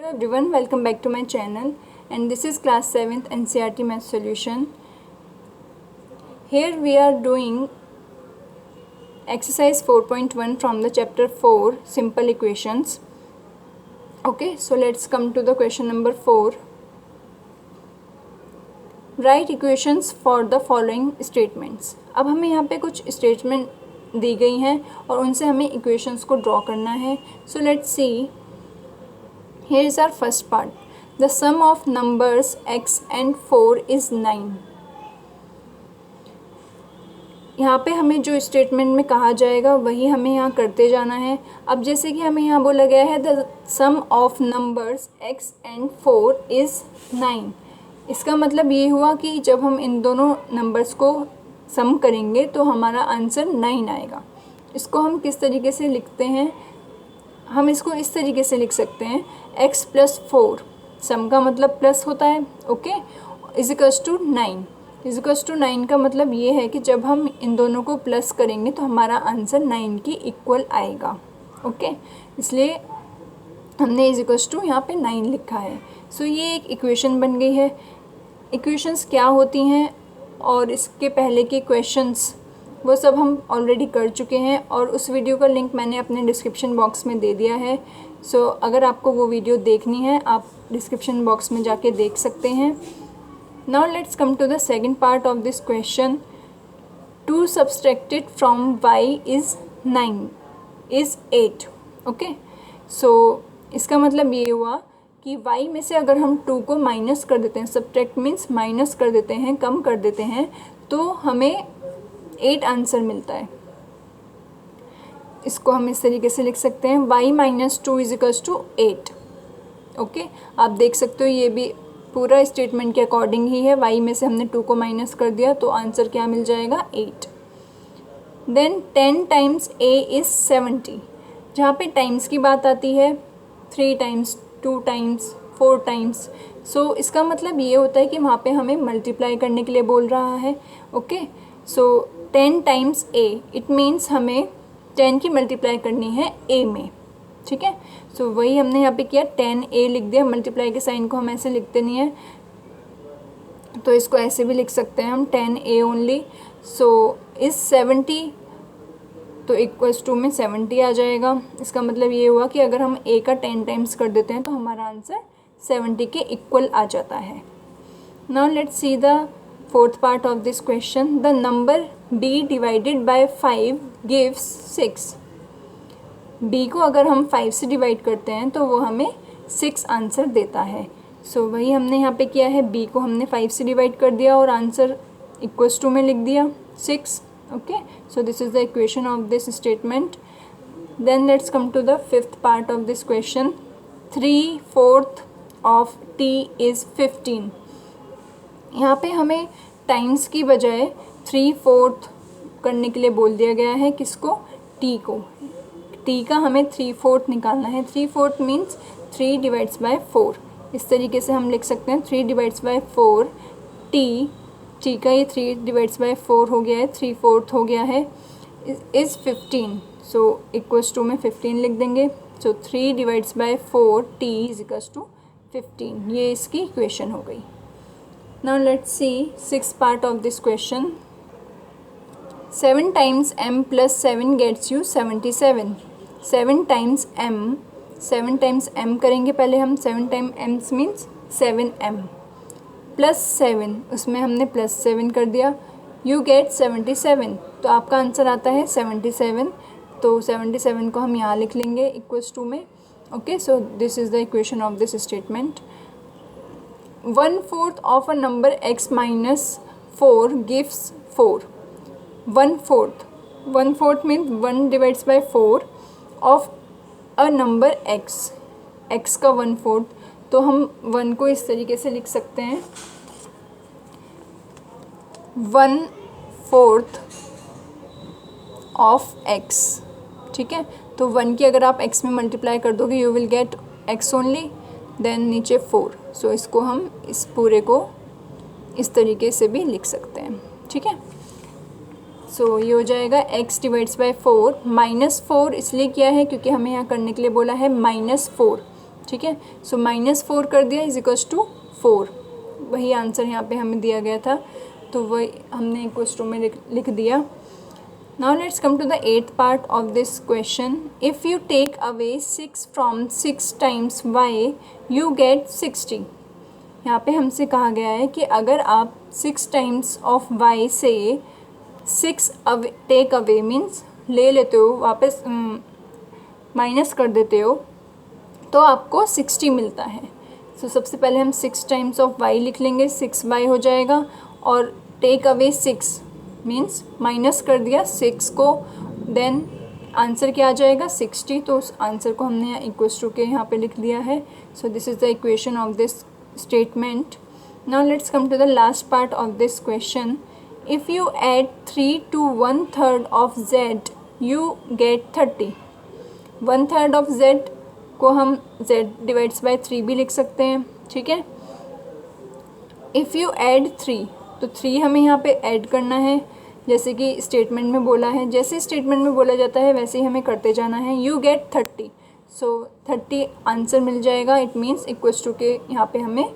Hello everyone, welcome back to my channel, and this is class 7th NCERT math solution. Here we are doing exercise 4.1 from the chapter 4 simple equations. Okay, so let's come to the question number 4. Write equations for the following statements. अब हमें यहाँ पे कुछ statement दी गई हैं और उनसे हमें इक्वेशंस को ड्रॉ करना है. So let's C. Here is our first part. The sum of numbers x and 4 is 9. यहाँ पे हमें जो स्टेटमेंट में कहा जाएगा वही हमें यहाँ करते जाना है. अब जैसे कि हमें यहाँ बोला गया है the sum of numbers x and 4 is 9. इसका मतलब ये हुआ कि जब हम इन दोनों नंबर्स को सम करेंगे तो हमारा आंसर 9 आएगा. इसको हम किस तरीके से लिखते हैं? हम इसको इस तरीके से लिख सकते हैं x + 4 सम का मतलब प्लस होता है. Okay, equals to 9. Equals to 9 का मतलब ये है कि जब हम इन दोनों को प्लस करेंगे तो हमारा आंसर 9 की इक्वल आएगा. ओके, इसलिए हमने इजिकल्स टू यहाँ पे 9 लिखा है. सो ये एक इक्वेशन बन गई है. इक्वेशंस क्या होती हैं और इसके पहले के क्वेश्चंस वो सब हम ऑलरेडी कर चुके हैं और उस वीडियो का लिंक मैंने अपने डिस्क्रिप्शन बॉक्स में दे दिया है. सो अगर आपको वो वीडियो देखनी है आप डिस्क्रिप्शन बॉक्स में जाके देख सकते हैं. Now let's come to the second part of this question. 2 subtracted from y is 9 is 8. Okay, so इसका मतलब ये हुआ कि y में से अगर हम 2 को माइनस कर देते हैं, सब्ट्रैक्ट मीन्स माइनस कर देते हैं, कम कर देते हैं, तो हमें 8 आंसर मिलता है. इसको हम इस तरीके से लिख सकते हैं y - 2 = 8. ओके, आप देख सकते हो ये भी पूरा स्टेटमेंट के अकॉर्डिंग ही है. y में से हमने 2 को माइनस कर दिया तो आंसर क्या मिल जाएगा? 8. Then 10 times a is 70. जहाँ पे टाइम्स की बात आती है 3 टाइम्स, 2 टाइम्स, 4 टाइम्स. सो इसका मतलब ये होता है कि वहाँ पे हमें मल्टीप्लाई करने के लिए बोल रहा है. Okay, so 10 times a it means हमें 10 की मल्टीप्लाई करनी है a में. ठीक है, सो वही हमने यहाँ पे किया, 10a लिख दिया. मल्टीप्लाई के साइन को हम ऐसे लिखते नहीं है तो इसको ऐसे भी लिख सकते हैं हम 10a ओनली. सो इस 70 तो इक्वल्स टू में 70 आ जाएगा. इसका मतलब ये हुआ कि अगर हम a का 10 टाइम्स कर देते हैं तो हमारा आंसर 70 के इक्वल आ जाता है. Now let's see the fourth part of this question. The number b divided by 5 gives 6. b को अगर हम 5 से डिवाइड करते हैं तो वो हमें 6 आंसर देता है. सो वही हमने यहाँ पे किया है, b को हमने 5 से डिवाइड कर दिया और आंसर इक्वल्स टू में लिख दिया 6. Okay, so this is the equation of this statement. Then let's come to the fifth part of this question. 3/4 of t is 15. यहाँ पे हमें टाइम्स की बजाय 3/4 करने के लिए बोल दिया गया है. किसको? t को. t का हमें 3/4 निकालना है. 3/4 मीन्स 3 डिवाइड्स बाय 4. इस तरीके से हम लिख सकते हैं 3 डिवाइड्स बाय 4 t का ये 3 डिवाइड्स बाय 4 हो गया है, 3/4 हो गया है, इज़ 15. सो इक्वल्स टू में 15 लिख देंगे. So 3 divides by 4 t is equals to 15. ये इसकी इक्वेशन हो गई. Now let's see sixth part of this question. 7 times m plus 7 gets you 77. 7 times m, 7 times m करेंगे पहले हम. 7 times m means 7m plus 7, उसमें हमने plus 7 कर दिया. You get 77. तो आपका आंसर आता है 77. तो 77 को हम यहाँ लिख लेंगे इक्वल्स टू में. Okay, so this is the equation of this statement. 1/4 of a number x minus 4 gives 4. 1/4. 1/4 means 1 divides by 4 of a number x. x का 1/4. तो हम 1 को इस तरीके से लिख सकते हैं 1/4 ऑफ x. ठीक है, तो 1 की अगर आप x में मल्टीप्लाई कर दोगे you will get x only, then नीचे 4. सो इसको हम इस पूरे को इस तरीके से भी लिख सकते हैं. ठीक है, सो ये हो जाएगा x डिवाइड्स बाय 4. -4 इसलिए किया है क्योंकि हमें यहाँ करने के लिए बोला है -4. ठीक है। सो -4 कर दिया इज इक्वल्स टू 4, वही आंसर यहाँ पे हमें दिया गया था, तो वही हमने इक्वल्स टू में लिख दिया। Now let's come to the 8th part of this question. If you take away 6 from 6 times y, you get 60. यहाँ पे हमसे कहा गया है कि अगर आप 6 times of y से 6 टेक अवे मीन्स ले लेते हो, वापस माइनस कर देते हो, तो आपको 60 मिलता है। तो सबसे पहले हम 6 times of y लिख लेंगे, 6y हो जाएगा, और टेक अवे 6 मीन्स माइनस कर दिया 6 को, देन आंसर क्या आ जाएगा 60, तो उस आंसर को हमने इक्वल्स टू के यहाँ पे लिख दिया है। So this is the equation of this statement. Now let's come to the last part of this question. If you add 3 to 1/3 of z you get 30। 1/3 of z को हम z डिवाइड्स बाय 3 भी लिख सकते हैं, ठीक है। If you add 3, तो 3 हमें यहाँ पे ऐड करना है, जैसे कि स्टेटमेंट में बोला है, जैसे स्टेटमेंट में बोला जाता है वैसे ही हमें करते जाना है। यू गेट 30, सो 30 आंसर मिल जाएगा, इट मीन्स इक्वल्स टू के यहाँ पे हमें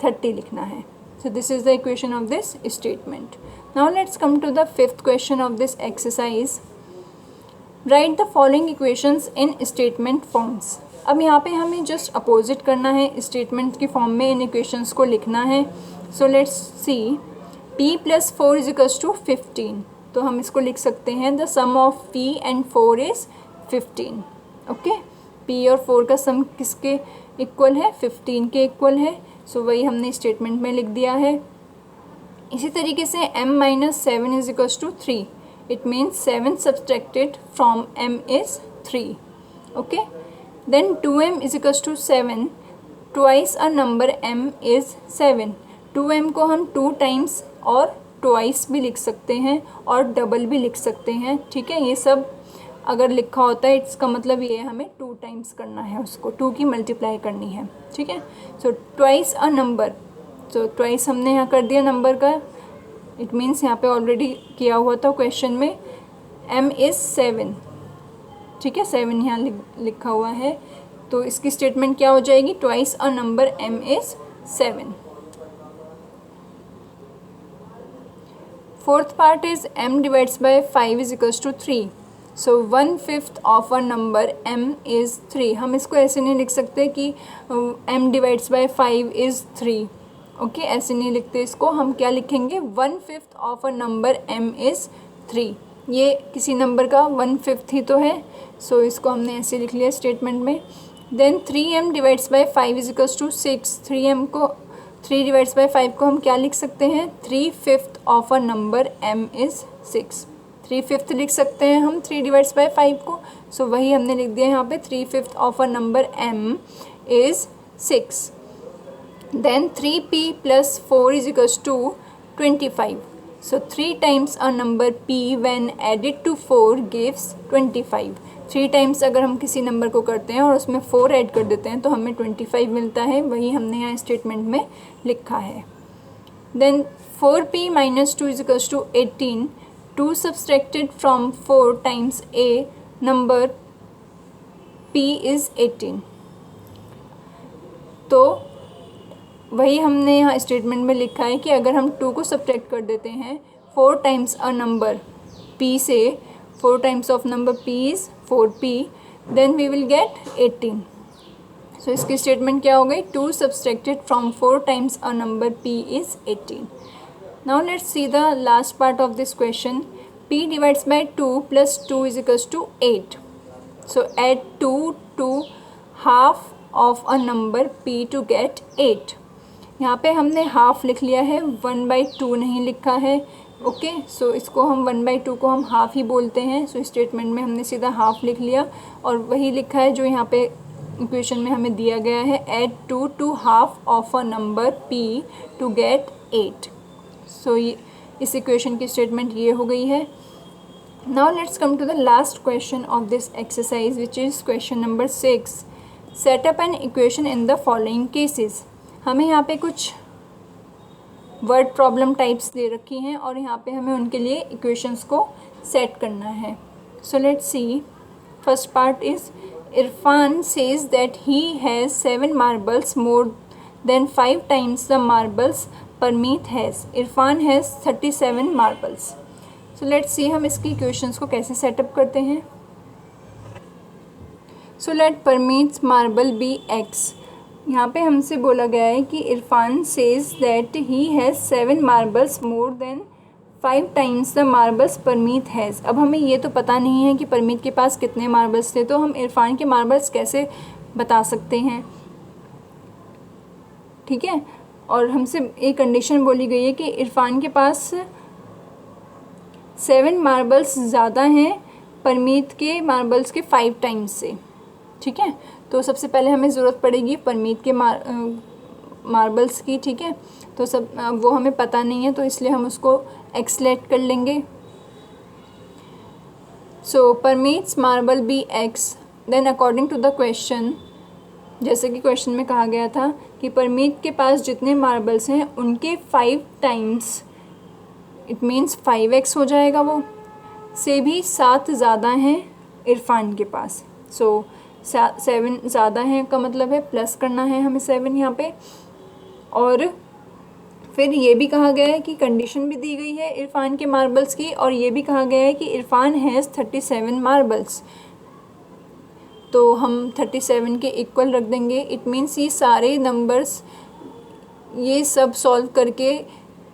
30 लिखना है। So this is the equation of this statement. Now let's come to the 5th question of this exercise. Write the following equations in statement forms. अब यहाँ पे हमें जस्ट अपोजिट करना है, स्टेटमेंट की फॉर्म में इन इक्वेशंस को लिखना है। So let's see, p + 4 is equals to 15, तो हम इसको लिख सकते हैं the sum of p and 4 is 15। Okay, p और 4 का सम किसके इक्वल है, 15 के इक्वल है। सो वही हमने स्टेटमेंट में लिख दिया है। इसी तरीके से m - 7 is equals to 3, it means 7 subtracted from m is 3। Okay, then 2m is equals to 7, twice a number m is 7। 2m को हम 2 टाइम्स और ट्वाइस भी लिख सकते हैं और डबल भी लिख सकते हैं, ठीक है। ये सब अगर लिखा होता है इसका मतलब ये हमें 2 टाइम्स करना है, उसको 2 की मल्टीप्लाई करनी है, ठीक है। सो ट्वाइस अ नंबर, तो ट्वाइस हमने यहाँ कर दिया नंबर का, इट मीन्स यहाँ पे ऑलरेडी किया हुआ था क्वेश्चन में। m इज़ 7, ठीक है, 7 यहाँ लिखा हुआ है, तो इसकी स्टेटमेंट क्या हो जाएगी, twice a number m is 7। Fourth part is m divides by 5 is equals to 3. So 1/5 of a number m is 3. हम इसको ऐसे नहीं लिख सकते कि m divides by 5 is 3. Okay, ऐसे नहीं लिखते इसको, हम क्या लिखेंगे 1/5 of a number m is 3। ये किसी नंबर का 1/5 ही तो है, सो इसको हमने ऐसे लिख लिया स्टेटमेंट में। Then 3m divides by 5 is equals to 6। 3 divides by 5 को हम क्या लिख सकते हैं, 3/5 of a number m is 6। 3/5 लिख सकते हैं हम 3 डिवाइड्स बाई 5 को, सो वही हमने लिख दिया यहाँ पे 3/5 of a number m is 6। Then 3p + 4 is equals to 25। So 3 times a number p when added to 4 gives 25। 3 times अगर हम किसी नंबर को करते हैं और उसमें 4 ऐड कर देते हैं तो हमें 25 मिलता है, वही हमने यहाँ स्टेटमेंट में लिखा है। Then 4p - 2 is equals to 18। 2 subtracted from 4 times a number p is 18, तो वही हमने यहाँ स्टेटमेंट में लिखा है कि अगर हम 2 को सब्ट्रैक्ट कर देते हैं 4 टाइम्स अ नंबर p से, 4 times of number p is 4p, then we will get 18। So इसकी स्टेटमेंट क्या हो गई, 2 subtracted from 4 times a number p is 18। Now let's see the last part of this question. p divides by 2 + 2 is equals to 8। So add 2 to half of a number p to get 8। यहाँ पे हमने half लिख लिया है, 1/2 नहीं लिखा है। Okay, सो इसको हम 1/2 को हम हाफ ही बोलते हैं, सो स्टेटमेंट में हमने सीधा हाफ लिख लिया और वही लिखा है जो यहाँ पे इक्वेशन में हमें दिया गया है, add 2 to half of a number p to get 8। सो ये इस इक्वेशन की स्टेटमेंट ये हो गई है। Now let's come to the last question of this exercise which is question number 6। Set up an equation in the following cases. हमें यहाँ पे कुछ वर्ड प्रॉब्लम टाइप्स दे रखी हैं और यहाँ पे हमें उनके लिए इक्वेशंस को सेट करना है। So let's see, first part is Irfan says that he has 7 marbles more than 5 times the marbles Parmeet has. Irfan has 37 marbles. So let's see हम इसकी इक्वेशंस को कैसे सेटअप करते हैं। So let Parmeet's marble be x. यहाँ पे हमसे बोला गया है कि Irfan says that he has 7 marbles more than 5 times the marbles Parmeet has. अब हमें ये तो पता नहीं है कि परमीत के पास कितने मार्बल्स थे, तो हम इरफान के मार्बल्स कैसे बता सकते हैं, ठीक है। और हमसे एक कंडीशन बोली गई है कि इरफान के पास 7 मार्बल्स ज़्यादा हैं परमीत के मार्बल्स के 5 टाइम्स से, ठीक है। तो सबसे पहले हमें ज़रूरत पड़ेगी परमीत के मार्बल्स की, ठीक है। तो वो हमें पता नहीं है, तो इसलिए हम उसको एक्सलेट कर लेंगे। So Parmeet's marble be x, then according to the question, जैसे कि क्वेश्चन में कहा गया था कि परमीत के पास जितने मार्बल्स हैं उनके 5 टाइम्स, इट मीन्स 5x हो जाएगा, वो से भी 7 ज़्यादा हैं इरफान के पास। सो 7 ज़्यादा है का मतलब है प्लस करना है हमें 7 यहाँ पे। और फिर ये भी कहा गया है कि कंडीशन भी दी गई है इरफान के मार्बल्स की, और ये भी कहा गया है कि इरफान हैज़ 37 मार्बल्स। तो हम 37 के इक्वल रख देंगे। इट मीन्स ये सारे नंबर्स ये सब सॉल्व करके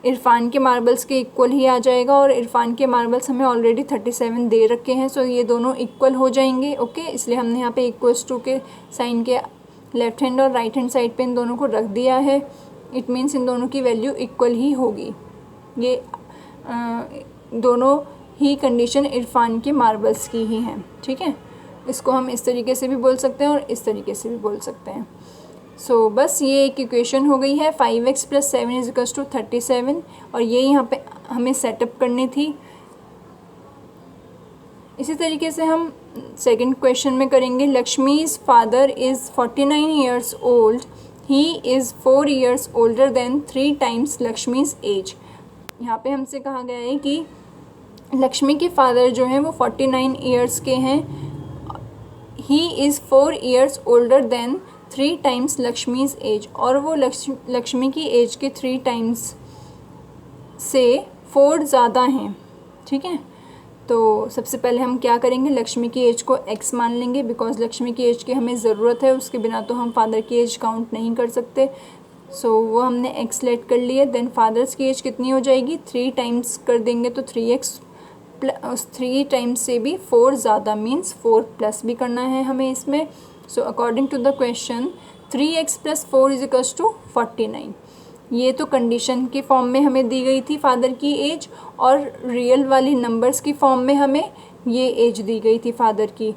इरफान के मार्बल्स के इक्वल ही आ जाएगा, और इरफान के मार्बल्स हमें ऑलरेडी 37 दे रखे हैं। सो ये दोनों इक्वल हो जाएंगे, ओके। इसलिए हमने यहाँ पे इक्वल्स टू के साइन के लेफ्ट हैंड और राइट हैंड साइड पे इन दोनों को रख दिया है। इट मीन्स इन दोनों की वैल्यू इक्वल ही होगी। ये दोनों ही कंडीशन इरफान के मार्बल्स की ही हैं, ठीक है। इसको हम इस तरीके से भी बोल सकते हैं और इस तरीके से भी बोल सकते हैं। सो बस ये एक इक्वेशन हो गई है 5x + 7 = 37, और ये यहाँ पे हमें सेटअप करनी थी। इसी तरीके से हम सेकंड क्वेश्चन में करेंगे। Lakshmi's father is 49 years old, he is 4 years older than 3 times Lakshmi's age. यहाँ पे हमसे कहा गया है कि लक्ष्मी के फादर जो हैं वो 49 ईयर्स के हैं, he is 4 years older than 3 times Lakshmi's age, और वो लक्ष्मी की एज के 3 टाइम्स से 4 ज़्यादा हैं, ठीक है। तो सबसे पहले हम क्या करेंगे, लक्ष्मी की एज को x मान लेंगे, बिकॉज लक्ष्मी की एज की हमें ज़रूरत है, उसके बिना तो हम फादर की एज काउंट नहीं कर सकते। सो वो हमने x लेट कर लिए। देन फादर्स की एज कितनी हो जाएगी, 3 टाइम्स कर देंगे तो 3x प्लस 3 टाइम्स से भी 4 ज़्यादा, मीन्स 4 प्लस भी करना है हमें इसमें। So according to the question 3x + 4 = 49। ये तो कंडीशन के फॉर्म में हमें दी गई थी फादर की एज, और रियल वाली नंबर्स की फॉर्म में हमें ये एज दी गई थी फादर की।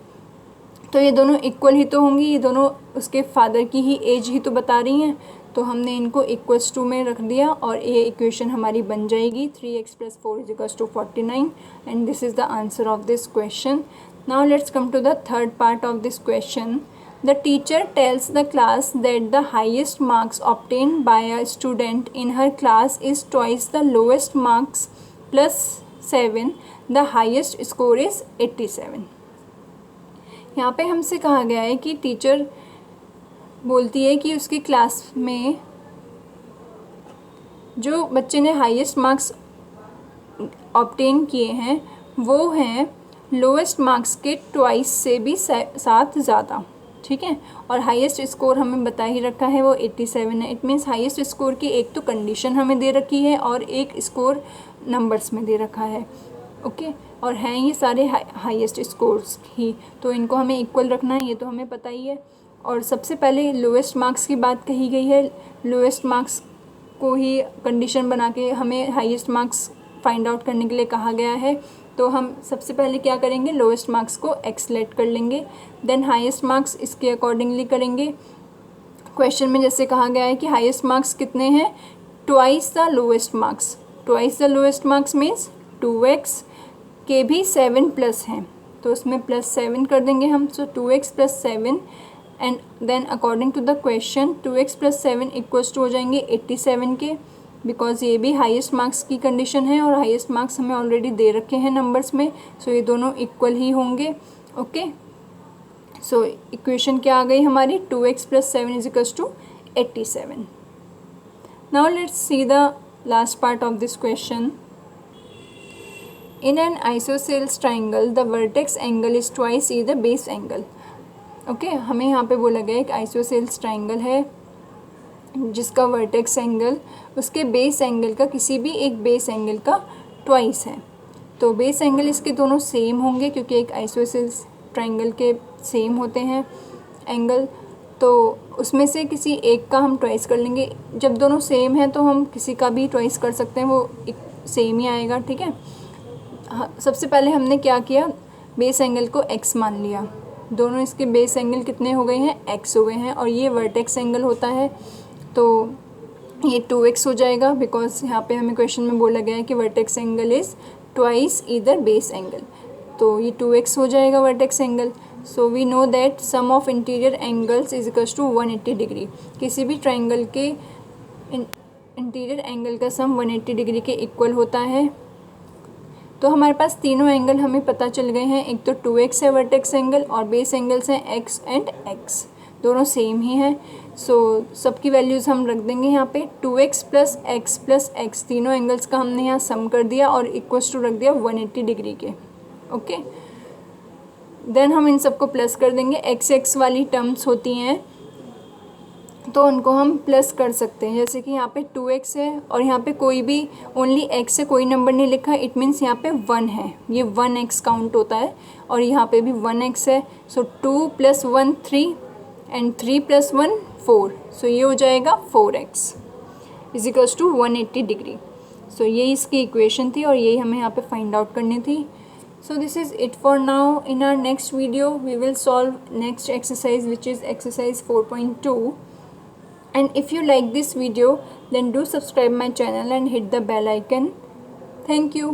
तो ये दोनों इक्वल ही तो होंगी, ये दोनों उसके फादर की ही एज ही तो बता रही हैं। तो हमने इनको इक्वल्स टू में रख दिया, और ये इक्वेशन हमारी बन जाएगी 3x + 4 = 49, and this is the answer of this question. Now let's come to the third part of this question. The teacher tells the class that the highest marks obtained by a student in her class is twice the lowest marks plus 7. The highest score is 87. यहाँ पे हमसे कहा गया है कि teacher बोलती है कि उसकी क्लास में जो बच्चे ने हाईएस्ट मार्क्स ऑब्टेन किए हैं वो हैं लोएस्ट मार्क्स के ट्वाइस से भी 7 ज़्यादा, ठीक है। और हाईएस्ट स्कोर हमें बता ही रखा है वो 87 है। इट मीन्स हाईएस्ट स्कोर की एक तो कंडीशन हमें दे रखी है और एक स्कोर नंबर्स में दे रखा है, ओके। और हैं ये सारे हाईएस्ट स्कोर्स ही, तो इनको हमें इक्वल रखना है, ये तो हमें पता ही है। और सबसे पहले लोएस्ट मार्क्स की बात कही गई है, लोएस्ट मार्क्स को ही कंडीशन बना के हमें हाईएस्ट मार्क्स फाइंड आउट करने के लिए कहा गया है। तो हम सबसे पहले क्या करेंगे, लोएस्ट मार्क्स को एक्सलेट कर लेंगे, देन हाईएस्ट मार्क्स इसके अकॉर्डिंगली करेंगे। क्वेश्चन में जैसे कहा गया है कि हाईएस्ट मार्क्स कितने हैं, twice the lowest marks. Twice the lowest marks means 2x के भी 7 प्लस हैं, तो उसमें +7 कर देंगे हम। So 2x + 7, and then according to the question 2x + 7 = हो जाएंगे 87 के, बिकॉज ये भी हाईएस्ट मार्क्स की कंडीशन है और हाईएस्ट मार्क्स हमें ऑलरेडी दे रखे हैं नंबर्स में। सो ये दोनों इक्वल ही होंगे, ओके। सो इक्वेशन क्या आ गई हमारी, 2x + 7 = 87. Now let's see the last part of this question. In an isosceles triangle, the vertex angle is twice the base angle. Okay हमें यहाँ पे बोला गया एक आइसोसेल्स ट्राइंगल है जिसका वर्टेक्स एंगल उसके बेस एंगल का किसी भी एक बेस एंगल का ट्वाइस है. तो बेस एंगल इसके दोनों सेम होंगे क्योंकि एक आइसोसेल्स ट्राइंगल के सेम होते हैं एंगल, तो उसमें से किसी एक का हम ट्वाइस कर लेंगे. जब दोनों सेम हैं तो हम किसी का भी ट्वाइस कर सकते हैं, वो एक सेम ही आएगा. ठीक है, सबसे पहले हमने क्या किया, बेस एंगल को x मान लिया. दोनों इसके बेस एंगल कितने हो गए हैं, x हो गए हैं, और ये वर्टेक्स एंगल होता है तो ये 2x हो जाएगा बिकॉज यहाँ पे हमें क्वेश्चन में बोला गया है कि vertex angle is twice either base angle, तो ये 2x हो जाएगा vertex angle. So we know that sum of interior angles is equals to 180 degree. किसी भी ट्राइंगल के इंटीरियर एंगल का सम 180 डिग्री के इक्वल होता है. तो हमारे पास तीनों एंगल हमें पता चल गए हैं. एक तो 2x है वर्टेक्स एंगल और बेस एंगल्स हैं x एंड x, दोनों सेम ही हैं. सो सबकी वैल्यूज़ हम रख देंगे यहाँ पे. 2x + x + x तीनों एंगल्स का हमने यहाँ सम कर दिया और इक्वल्स टू रख दिया 180 डिग्री के. ओके, देन हम इन सबको प्लस कर देंगे. x वाली टर्म्स होती हैं तो उनको हम प्लस कर सकते हैं. जैसे कि यहाँ पे 2x है और यहाँ पे कोई भी ओनली x है, कोई नंबर नहीं लिखा, इट मीन्स यहाँ पे 1 है, ये 1x काउंट होता है. और यहाँ पे भी 1x है. सो 2 + 1 3 एंड 3 + 1 4. सो ये हो जाएगा 4x = 180 डिग्री. सो ये इसकी इक्वेशन थी और यही हमें यहाँ पे फाइंड आउट करनी थी. So this is it for now. In our next video we will solve next exercise, which is exercise 4.2. And if you like this video, then do subscribe my channel and hit the bell icon. Thank you.